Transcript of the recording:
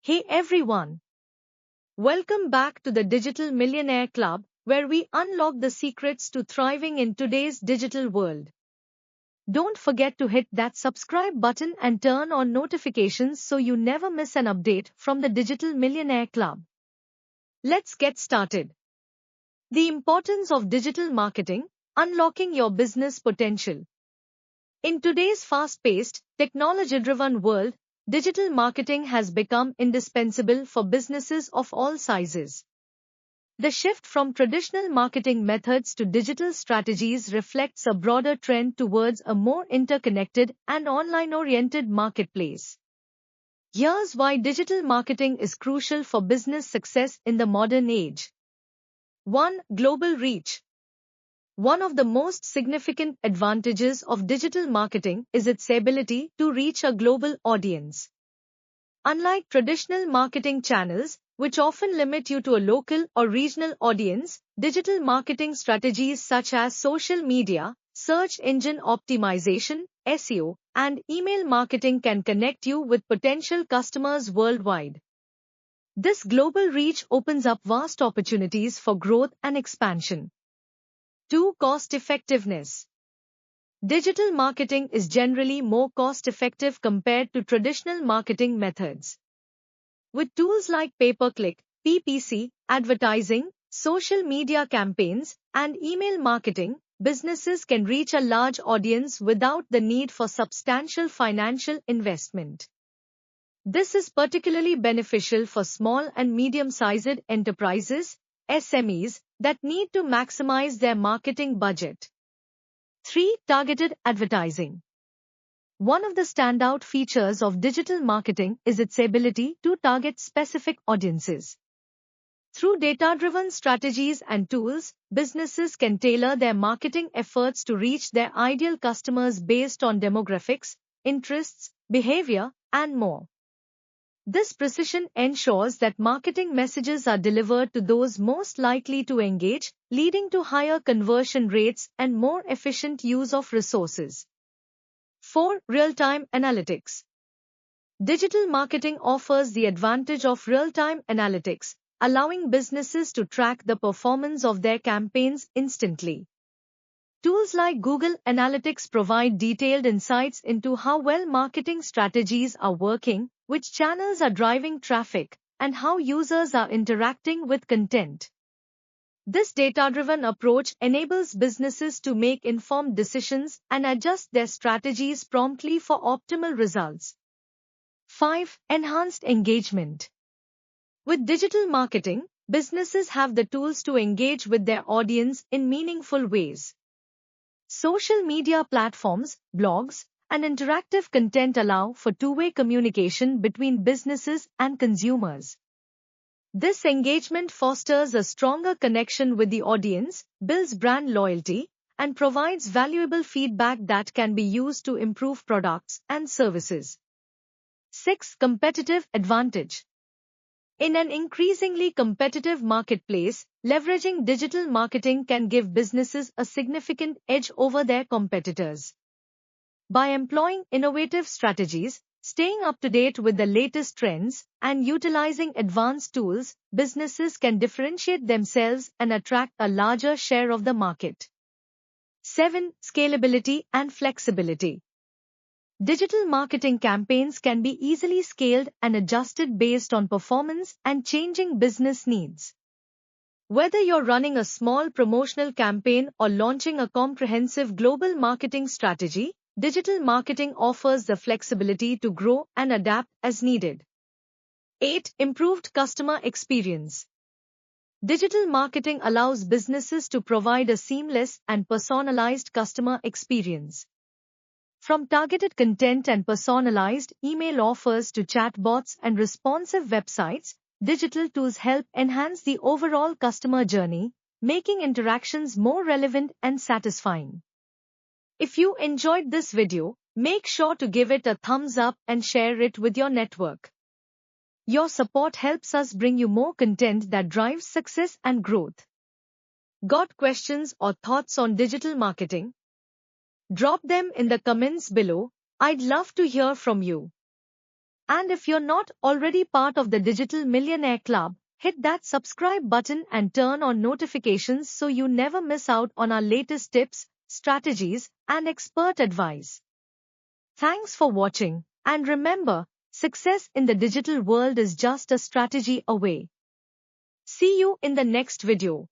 Hey everyone! Welcome back to the Digital Millionaire Club, where we unlock the secrets to thriving in today's digital world. Don't forget to hit that subscribe button and turn on notifications so you never miss an update from the Digital Millionaire Club. Let's get started. The importance of digital marketing, unlocking your business potential. In today's fast-paced, technology-driven world, digital marketing has become indispensable for businesses of all sizes. The shift from traditional marketing methods to digital strategies reflects a broader trend towards a more interconnected and online-oriented marketplace. Here's why digital marketing is crucial for business success in the modern age. 1. Global reach. One of the most significant advantages of digital marketing is its ability to reach a global audience. Unlike traditional marketing channels, which often limit you to a local or regional audience, digital marketing strategies such as social media, search engine optimization, SEO, and email marketing can connect you with potential customers worldwide. This global reach opens up vast opportunities for growth and expansion. 2. Cost-effectiveness. Digital marketing is generally more cost-effective compared to traditional marketing methods. With tools like pay-per-click, PPC, advertising, social media campaigns, and email marketing, businesses can reach a large audience without the need for substantial financial investment. This is particularly beneficial for small and medium-sized enterprises, SMEs, that need to maximize their marketing budget. 3. Targeted advertising. One of the standout features of digital marketing is its ability to target specific audiences. Through data-driven strategies and tools, businesses can tailor their marketing efforts to reach their ideal customers based on demographics, interests, behavior, and more. This precision ensures that marketing messages are delivered to those most likely to engage, leading to higher conversion rates and more efficient use of resources. 4. Real-time analytics. Digital marketing offers the advantage of real-time analytics, allowing businesses to track the performance of their campaigns instantly. Tools like Google Analytics provide detailed insights into how well marketing strategies are working, which channels are driving traffic, and how users are interacting with content. This data-driven approach enables businesses to make informed decisions and adjust their strategies promptly for optimal results. 5. Enhanced engagement. With digital marketing, businesses have the tools to engage with their audience in meaningful ways. Social media platforms, blogs, and interactive content allow for two-way communication between businesses and consumers. This engagement fosters a stronger connection with the audience, builds brand loyalty, and provides valuable feedback that can be used to improve products and services. 6. Competitive advantage. In an increasingly competitive marketplace, leveraging digital marketing can give businesses a significant edge over their competitors. By employing innovative strategies, staying up to date with the latest trends, and utilizing advanced tools, businesses can differentiate themselves and attract a larger share of the market. 7. Scalability and flexibility. Digital marketing campaigns can be easily scaled and adjusted based on performance and changing business needs. Whether you're running a small promotional campaign or launching a comprehensive global marketing strategy, digital marketing offers the flexibility to grow and adapt as needed. 8. Improved customer experience. Digital marketing allows businesses to provide a seamless and personalized customer experience. From targeted content and personalized email offers to chatbots and responsive websites, digital tools help enhance the overall customer journey, making interactions more relevant and satisfying. If you enjoyed this video, make sure to give it a thumbs up and share it with your network. Your support helps us bring you more content that drives success and growth. Got questions or thoughts on digital marketing? Drop them in the comments below. I'd love to hear from you. And if you're not already part of the Digital Millionaire Club, hit that subscribe button and turn on notifications so you never miss out on our latest tips, strategies, and expert advice. Thanks for watching, and remember, success in the digital world is just a strategy away. See you in the next video.